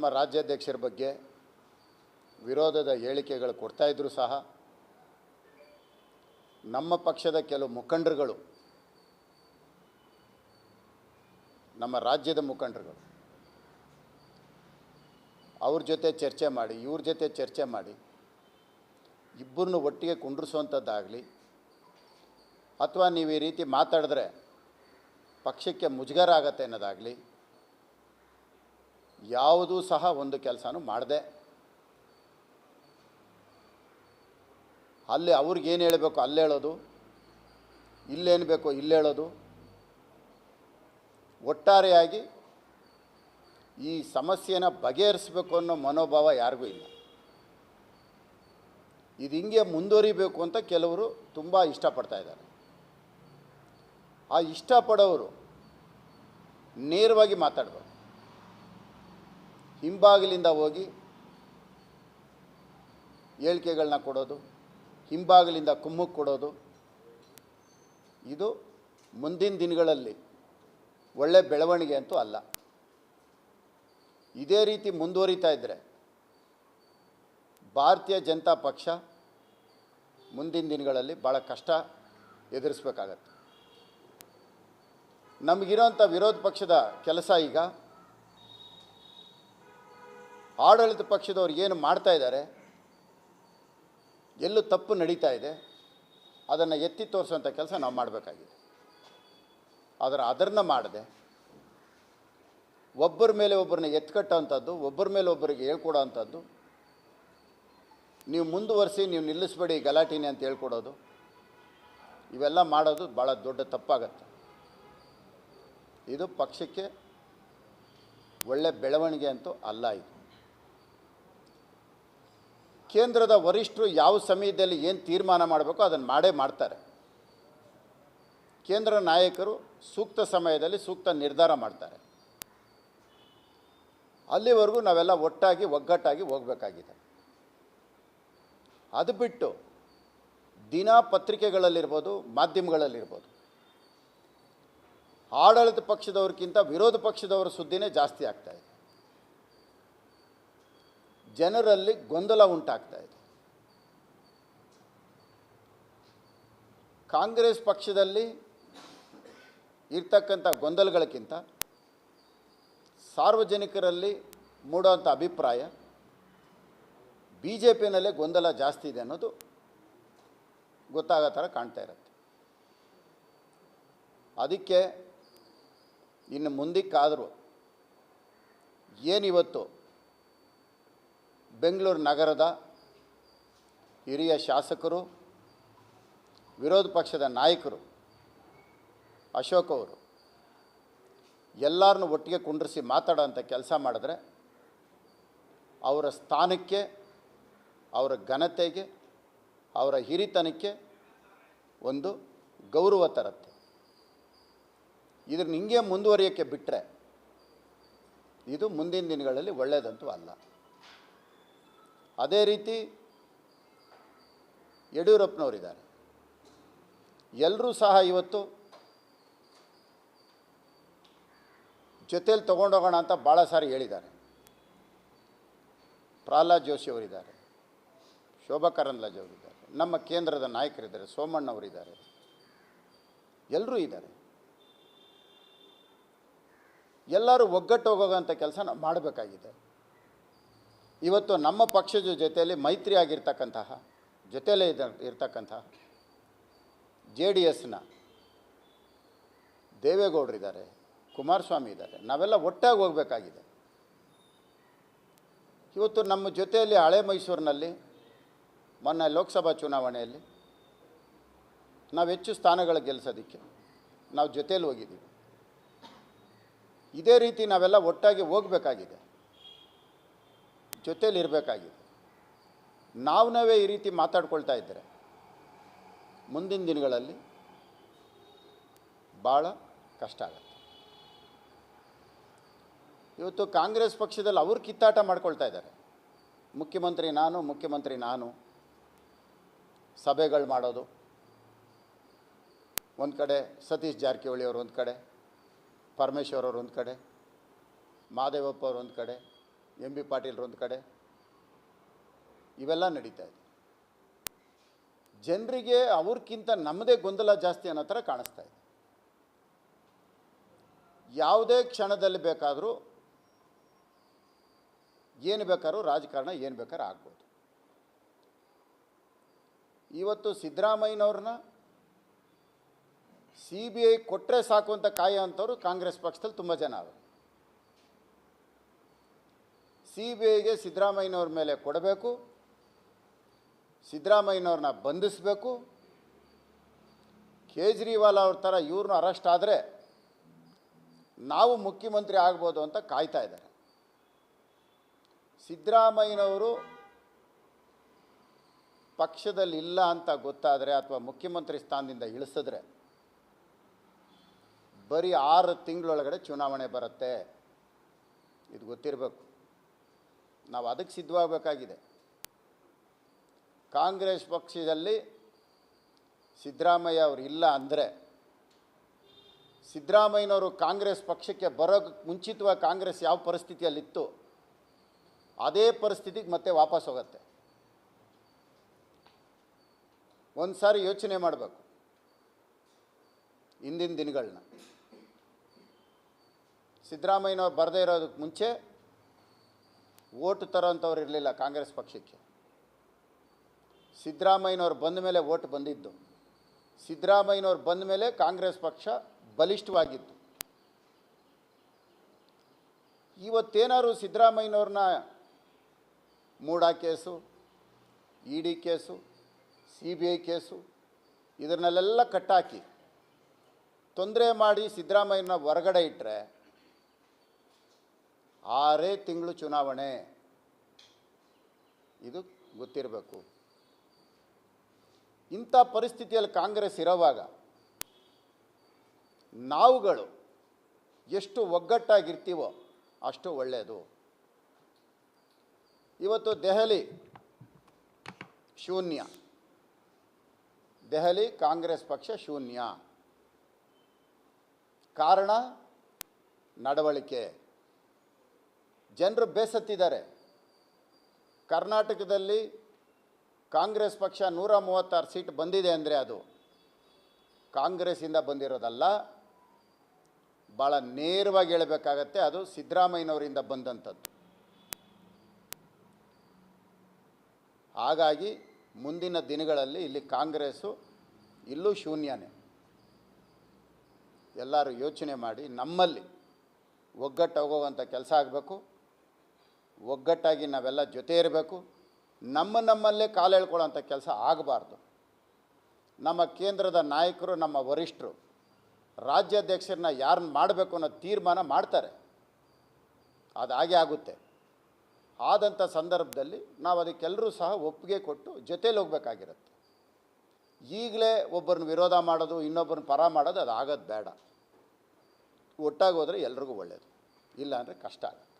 ನಮ್ಮ ರಾಜ್ಯಾಧ್ಯಕ್ಷರ ಬಗ್ಗೆ ವಿರೋಧದ ಹೇಳಿಕೆಗಳು ಕೊಡ್ತಾಯಿದ್ರು ಸಹ ನಮ್ಮ ಪಕ್ಷದ ಕೆಲವು ಮುಖಂಡರುಗಳು, ನಮ್ಮ ರಾಜ್ಯದ ಮುಖಂಡರುಗಳು ಅವ್ರ ಜೊತೆ ಚರ್ಚೆ ಮಾಡಿ, ಇವ್ರ ಜೊತೆ ಚರ್ಚೆ ಮಾಡಿ ಇಬ್ಬರನ್ನು ಒಟ್ಟಿಗೆ ಕುಂಡ್ರಿಸುವಂಥದ್ದಾಗಲಿ ಅಥವಾ ನೀವು ಈ ರೀತಿ ಮಾತಾಡಿದ್ರೆ ಪಕ್ಷಕ್ಕೆ ಮುಜುಗರ ಆಗತ್ತೆ ಅನ್ನೋದಾಗಲಿ ಯಾವುದೂ ಸಹ ಒಂದು ಕೆಲಸನೂ ಮಾಡದೆ ಅಲ್ಲಿ ಅವ್ರಿಗೇನು ಹೇಳಬೇಕು ಅಲ್ಲಿ ಹೇಳೋದು, ಇಲ್ಲೇನು ಬೇಕೋ ಇಲ್ಲಿ ಹೇಳೋದು, ಒಟ್ಟಾರೆಯಾಗಿ ಈ ಸಮಸ್ಯೆನ ಬಗೆಹರಿಸಬೇಕು ಅನ್ನೋ ಮನೋಭಾವ ಯಾರಿಗೂ ಇಲ್ಲ. ಇದು ಹಿಂಗೆ ಮುಂದುವರಿಬೇಕು ಅಂತ ಕೆಲವರು ತುಂಬ ಇಷ್ಟಪಡ್ತಾ ಇದ್ದಾರೆ. ಆ ಇಷ್ಟಪಡೋರು ನೇರವಾಗಿ ಮಾತಾಡಬೇಕು. ಹಿಂಬಾಗಿಲಿಂದ ಹೋಗಿ ಹೇಳಿಕೆಗಳನ್ನ ಕೊಡೋದು, ಹಿಂಬಾಗಿಲಿಂದ ಕುಮ್ಮುಕ್ ಕೊಡೋದು, ಇದು ಮುಂದಿನ ದಿನಗಳಲ್ಲಿ ಒಳ್ಳೆ ಬೆಳವಣಿಗೆ ಅಂತೂ ಅಲ್ಲ. ಇದೇ ರೀತಿ ಮುಂದುವರಿತಾ ಇದ್ದರೆ ಭಾರತೀಯ ಜನತಾ ಪಕ್ಷ ಮುಂದಿನ ದಿನಗಳಲ್ಲಿ ಭಾಳ ಕಷ್ಟ ಎದುರಿಸಬೇಕಾಗತ್ತೆ. ನಮಗಿರೋಂಥ ವಿರೋಧ ಪಕ್ಷದ ಕೆಲಸ ಈಗ ಆಡಳಿತ ಪಕ್ಷದವ್ರು ಏನು ಮಾಡ್ತಾ ಇದ್ದಾರೆ, ಎಲ್ಲೂ ತಪ್ಪು ನಡೀತಾ ಇದೆ, ಅದನ್ನು ಎತ್ತಿ ತೋರಿಸೋಂಥ ಕೆಲಸ ನಾವು ಮಾಡಬೇಕಾಗಿದೆ. ಅದನ್ನು ಮಾಡದೆ ಒಬ್ಬರ ಮೇಲೆ ಒಬ್ಬರನ್ನ ಎತ್ಕಟ್ಟೋವಂಥದ್ದು, ಒಬ್ಬರ ಮೇಲೆ ಒಬ್ಬರಿಗೆ ಹೇಳ್ಕೊಡೋ ಅಂಥದ್ದು, ನೀವು ಮುಂದುವರಿಸಿ, ನೀವು ನಿಲ್ಲಿಸಬೇಡಿ ಗಲಾಟೆನೇ ಅಂತ ಹೇಳ್ಕೊಡೋದು, ಇವೆಲ್ಲ ಮಾಡೋದು ಭಾಳ ದೊಡ್ಡ ತಪ್ಪಾಗತ್ತೆ. ಇದು ಪಕ್ಷಕ್ಕೆ ಒಳ್ಳೆ ಬೆಳವಣಿಗೆ ಅಂತೂ ಅಲ್ಲ. ಇದು ಕೇಂದ್ರದ ವರಿಷ್ಠರು ಯಾವ ಸಮಯದಲ್ಲಿ ಏನು ತೀರ್ಮಾನ ಮಾಡಬೇಕೋ ಅದನ್ನು ಮಾಡೇ ಮಾಡ್ತಾರೆ. ಕೇಂದ್ರ ನಾಯಕರು ಸೂಕ್ತ ಸಮಯದಲ್ಲಿ ಸೂಕ್ತ ನಿರ್ಧಾರ ಮಾಡ್ತಾರೆ. ಅಲ್ಲಿವರೆಗೂ ನಾವೆಲ್ಲ ಒಟ್ಟಾಗಿ ಒಗ್ಗಟ್ಟಾಗಿ ಹೋಗಬೇಕಾಗಿದೆ. ಅದು ಬಿಟ್ಟು ದಿನ ಪತ್ರಿಕೆಗಳಲ್ಲಿರ್ಬೋದು, ಮಾಧ್ಯಮಗಳಲ್ಲಿರ್ಬೋದು, ಆಡಳಿತ ಪಕ್ಷದವ್ರಿಗಿಂತ ವಿರೋಧ ಪಕ್ಷದವರ ಸುದ್ದಿನೇ ಜಾಸ್ತಿ ಆಗ್ತಾಯಿದೆ. ಜನರಲ್ಲಿ ಗೊಂದಲ ಉಂಟಾಗ್ತಾ ಇದೆ. ಕಾಂಗ್ರೆಸ್ ಪಕ್ಷದಲ್ಲಿ ಇರ್ತಕ್ಕಂಥ ಗೊಂದಲಗಳಕ್ಕಿಂತ ಸಾರ್ವಜನಿಕರಲ್ಲಿ ಮೂಡುವಂಥ ಅಭಿಪ್ರಾಯ ಬಿ ಜೆ ಪಿನಲ್ಲೇ ಗೊಂದಲ ಜಾಸ್ತಿ ಇದೆ ಅನ್ನೋದು ಗೊತ್ತಾಗೋ ಥರ ಕಾಣ್ತಾ ಇರುತ್ತೆ. ಅದಕ್ಕೆ ಇನ್ನು ಮುಂದಕ್ಕಾದರೂ ಏನಿವತ್ತು ಬೆಂಗಳೂರು ನಗರದ ಹಿರಿಯ ಶಾಸಕರು, ವಿರೋಧ ಪಕ್ಷದ ನಾಯಕರು, ಅಶೋಕ್ ಅವರು ಎಲ್ಲರನ್ನೂ ಒಟ್ಟಿಗೆ ಕುಂಡ್ರಿಸಿ ಮಾತಾಡೋಂಥ ಕೆಲಸ ಮಾಡಿದ್ರೆ ಅವರ ಸ್ಥಾನಕ್ಕೆ, ಅವರ ಘನತೆಗೆ, ಅವರ ಹಿರಿತನಕ್ಕೆ ಒಂದು ಗೌರವ ತರುತ್ತೆ. ಇದನ್ನು ಹಿಂಗೆ ಮುಂದುವರಿಯೋಕ್ಕೆ ಬಿಟ್ಟರೆ ಇದು ಮುಂದಿನ ದಿನಗಳಲ್ಲಿ ಒಳ್ಳೆಯದಂತೂ ಅಲ್ಲ. ಅದೇ ರೀತಿ ಯಡಿಯೂರಪ್ಪನವರಿದ್ದಾರೆ. ಎಲ್ಲರೂ ಸಹ ಇವತ್ತು ಜೊತೇಲಿ ತೊಗೊಂಡೋಗೋಣ ಅಂತ ಭಾಳ ಸಾರಿ ಹೇಳಿದ್ದಾರೆ. ಪ್ರಹ್ಲಾದ್ ಜೋಶಿ ಅವರಿದ್ದಾರೆ, ಶೋಭಾ ಕರಂದ್ಲಾಜೆ ಅವರಿದ್ದಾರೆ, ನಮ್ಮ ಕೇಂದ್ರದ ನಾಯಕರಿದ್ದಾರೆ, ಸೋಮಣ್ಣವರಿದ್ದಾರೆ, ಎಲ್ಲರೂ ಇದ್ದಾರೆ. ಎಲ್ಲರೂ ಒಗ್ಗಟ್ಟು ಹೋಗೋಂಥ ಕೆಲಸ ನಾವು ಮಾಡಬೇಕಾಗಿದೆ. ಇವತ್ತು ನಮ್ಮ ಪಕ್ಷದ ಜೊತೆಯಲ್ಲಿ ಮೈತ್ರಿ ಆಗಿರ್ತಕ್ಕಂತಹ, ಜೊತೆಯಲ್ಲೇ ಇರ್ತಕ್ಕಂತಹ JDSನ ದೇವೇಗೌಡರಿದ್ದಾರೆ, ಕುಮಾರಸ್ವಾಮಿ ಇದ್ದಾರೆ. ನಾವೆಲ್ಲ ಒಟ್ಟಾಗಿ ಹೋಗಬೇಕಾಗಿದೆ. ಇವತ್ತು ನಮ್ಮ ಜೊತೆಯಲ್ಲಿ ಹಳೆ ಮೈಸೂರಿನಲ್ಲಿ ಮೊನ್ನೆ ಲೋಕಸಭಾ ಚುನಾವಣೆಯಲ್ಲಿ ನಾವು ಹೆಚ್ಚು ಸ್ಥಾನಗಳು ಗೆಲ್ಲಿಸೋದಕ್ಕೆ ನಾವು ಜೊತೆಯಲ್ಲಿ ಹೋಗಿದ್ದೀವಿ. ಇದೇ ರೀತಿ ನಾವೆಲ್ಲ ಒಟ್ಟಾಗಿ ಹೋಗಬೇಕಾಗಿದೆ, ಜೊತೆಯಲ್ಲಿ ಇರಬೇಕಾಗಿದೆ. ನಾವೇ ಈ ರೀತಿ ಮಾತಾಡ್ಕೊಳ್ತಾ ಇದ್ದರೆ ಮುಂದಿನ ದಿನಗಳಲ್ಲಿ ಭಾಳ ಕಷ್ಟ ಆಗುತ್ತೆ. ಇವತ್ತು ಕಾಂಗ್ರೆಸ್ ಪಕ್ಷದಲ್ಲಿ ಅವರು ಕಿತ್ತಾಟ ಮಾಡ್ಕೊಳ್ತಾ ಇದ್ದಾರೆ. ಮುಖ್ಯಮಂತ್ರಿ ನಾನು ಸಭೆಗಳು ಮಾಡೋದು, ಒಂದು ಕಡೆ ಸತೀಶ್ ಜಾರಕಿಹೊಳಿ ಅವರು ಒಂದು ಕಡೆ, ಪರಮೇಶ್ವರ್ ಅವರು ಒಂದು ಕಡೆ, ಮಹದೇವಪ್ಪ ಅವರು ಒಂದು ಕಡೆ, ಎಂ ಬಿ ಪಾಟೀಲ್ರು ಒಂದು ಕಡೆ, ಇವೆಲ್ಲ ನಡೀತಾ ಇದೆ. ಜನರಿಗೆ ಅವ್ರಿಗಿಂತ ನಮ್ಮದೇ ಗೊಂದಲ ಜಾಸ್ತಿ ಅನ್ನೋ ಥರ ಕಾಣಿಸ್ತಾ ಇದೆ. ಯಾವುದೇ ಕ್ಷಣದಲ್ಲಿ ಬೇಕಾದರೂ ಏನು ಬೇಕಾದ್ರೂ ರಾಜಕಾರಣ ಏನು ಬೇಕಾದ್ರೂ ಆಗ್ಬೋದು. ಇವತ್ತು ಸಿದ್ದರಾಮಯ್ಯನವ್ರನ್ನ CBI ಕೊಟ್ಟರೆ ಸಾಕು ಅಂತ ಕಾಯೋ ಅಂಥವ್ರು ಕಾಂಗ್ರೆಸ್ ಪಕ್ಷದಲ್ಲಿ ತುಂಬ ಜನ ಅವರು. CBIಗೆ ಸಿದ್ದರಾಮಯ್ಯನವ್ರ ಮೇಲೆ ಕೊಡಬೇಕು, ಸಿದ್ದರಾಮಯ್ಯನವ್ರನ್ನ ಬಂಧಿಸಬೇಕು, ಕೇಜ್ರಿವಾಲ್ ಅವ್ರ ಥರ ಇವ್ರನ್ನ ಅರೆಸ್ಟ್ ಆದರೆ ನಾವು ಮುಖ್ಯಮಂತ್ರಿ ಆಗ್ಬೋದು ಅಂತ ಕಾಯ್ತಾ ಇದ್ದಾರೆ. ಸಿದ್ದರಾಮಯ್ಯನವರು ಪಕ್ಷದಲ್ಲಿ ಇಲ್ಲ ಅಂತ ಗೊತ್ತಾದರೆ ಅಥವಾ ಮುಖ್ಯಮಂತ್ರಿ ಸ್ಥಾನದಿಂದ ಇಳಿಸಿದ್ರೆ ಬರೀ 6 ತಿಂಗಳೊಳಗಡೆ ಚುನಾವಣೆ ಬರುತ್ತೆ. ಇದು ಗೊತ್ತಿರಬೇಕು. ನಾವು ಅದಕ್ಕೆ ಸಿದ್ಧವಾಗಬೇಕಾಗಿದೆ. ಕಾಂಗ್ರೆಸ್ ಪಕ್ಷದಲ್ಲಿ ಸಿದ್ದರಾಮಯ್ಯ ಅವರು ಇಲ್ಲ ಅಂದರೆ, ಸಿದ್ದರಾಮಯ್ಯನವರು ಕಾಂಗ್ರೆಸ್ ಪಕ್ಷಕ್ಕೆ ಬರೋಕ್ಕೆ ಮುಂಚಿತವಾಗಿ ಕಾಂಗ್ರೆಸ್ ಯಾವ ಪರಿಸ್ಥಿತಿಯಲ್ಲಿತ್ತು ಅದೇ ಪರಿಸ್ಥಿತಿಗೆ ಮತ್ತೆ ವಾಪಸ್ ಹೋಗುತ್ತೆ. ಒಂದು ಸಾರಿ ಯೋಚನೆ ಮಾಡಬೇಕು. ಹಿಂದಿನ ದಿನಗಳನ್ನ ಸಿದ್ದರಾಮಯ್ಯನವ್ರು ಬರದೇ ಇರೋದಕ್ಕೆ ಮುಂಚೆ ಓಟು ತರೋಂಥವ್ರು ಇರಲಿಲ್ಲ ಕಾಂಗ್ರೆಸ್ ಪಕ್ಷಕ್ಕೆ. ಸಿದ್ದರಾಮಯ್ಯನವ್ರು ಬಂದ ಮೇಲೆ ಓಟ್ ಬಂದಿದ್ದು. ಸಿದ್ದರಾಮಯ್ಯನವ್ರು ಬಂದ ಮೇಲೆ ಕಾಂಗ್ರೆಸ್ ಪಕ್ಷ ಬಲಿಷ್ಠವಾಗಿತ್ತು. ಇವತ್ತೇನಾದ್ರು ಸಿದ್ದರಾಮಯ್ಯನವ್ರನ್ನ MUDA case, ED case, CBI case ಇದನ್ನೆಲ್ಲ ಕಟ್ಟಾಕಿ ತೊಂದರೆ ಮಾಡಿ ಸಿದ್ದರಾಮಯ್ಯನ ಹೊರಗಡೆ ಇಟ್ಟರೆ 6 ತಿಂಗಳು ಚುನಾವಣೆ. ಇದು ಗೊತ್ತಿರಬೇಕು. ಇಂಥ ಪರಿಸ್ಥಿತಿಯಲ್ಲಿ ಕಾಂಗ್ರೆಸ್ ಇರೋವಾಗ ನಾವುಗಳು ಎಷ್ಟು ಒಗ್ಗಟ್ಟಾಗಿರ್ತೀವೋ ಅಷ್ಟು ಒಳ್ಳೆಯದು. ಇವತ್ತು ದೆಹಲಿ ಶೂನ್ಯ, ದೆಹಲಿ ಕಾಂಗ್ರೆಸ್ ಪಕ್ಷ ಶೂನ್ಯ. ಕಾರಣ ನಡವಳಿಕೆ. ಜನರು ಬೇಸತ್ತಿದ್ದಾರೆ. ಕರ್ನಾಟಕದಲ್ಲಿ ಕಾಂಗ್ರೆಸ್ ಪಕ್ಷ 136 ಸೀಟ್ ಬಂದಿದೆ ಅಂದರೆ ಅದು ಕಾಂಗ್ರೆಸ್ಸಿಂದ ಬಂದಿರೋದಲ್ಲ. ಭಾಳ ನೇರವಾಗಿ ಹೇಳಬೇಕಾಗತ್ತೆ, ಅದು ಸಿದ್ದರಾಮಯ್ಯನವರಿಂದ ಬಂದಂಥದ್ದು. ಹಾಗಾಗಿ ಮುಂದಿನ ದಿನಗಳಲ್ಲಿ ಇಲ್ಲಿ ಕಾಂಗ್ರೆಸ್ಸು ಇಲ್ಲೂ ಶೂನ್ಯನೇ. ಎಲ್ಲರೂ ಯೋಚನೆ ಮಾಡಿ ನಮ್ಮಲ್ಲಿ ಒಗ್ಗಟ್ಟು ಹೋಗುವಂಥ ಕೆಲಸ ಆಗಬೇಕು. ಒಗ್ಗಟ್ಟಾಗಿ ನಾವೆಲ್ಲ ಜೊತೆ ಇರಬೇಕು. ನಮ್ಮಲ್ಲೇ ಕಾಲು ಎಳ್ಕೊಳ್ಳೋಂಥ ಕೆಲಸ ಆಗಬಾರ್ದು. ನಮ್ಮ ಕೇಂದ್ರದ ನಾಯಕರು, ನಮ್ಮ ವರಿಷ್ಠರು ರಾಜ್ಯಾಧ್ಯಕ್ಷರನ್ನ ಯಾರನ್ನ ಮಾಡಬೇಕು ಅನ್ನೋ ತೀರ್ಮಾನ ಮಾಡ್ತಾರೆ. ಅದು ಹಾಗೆ ಆಗುತ್ತೆ. ಆದಂಥ ಸಂದರ್ಭದಲ್ಲಿ ನಾವು ಅದಕ್ಕೆಲ್ಲರೂ ಸಹ ಒಪ್ಪಿಗೆ ಕೊಟ್ಟು ಜೊತೇಲಿ ಹೋಗಬೇಕಾಗಿರುತ್ತೆ. ಈಗಲೇ ಒಬ್ಬರನ್ನ ವಿರೋಧ ಮಾಡೋದು, ಇನ್ನೊಬ್ಬರನ್ನ ಪರ ಮಾಡೋದು ಅದು ಆಗೋದು ಬೇಡ. ಒಟ್ಟಾಗಿ ಹೋದರೆ ಎಲ್ರಿಗೂ ಒಳ್ಳೆಯದು. ಇಲ್ಲ ಅಂದರೆ ಕಷ್ಟ ಆಗುತ್ತೆ.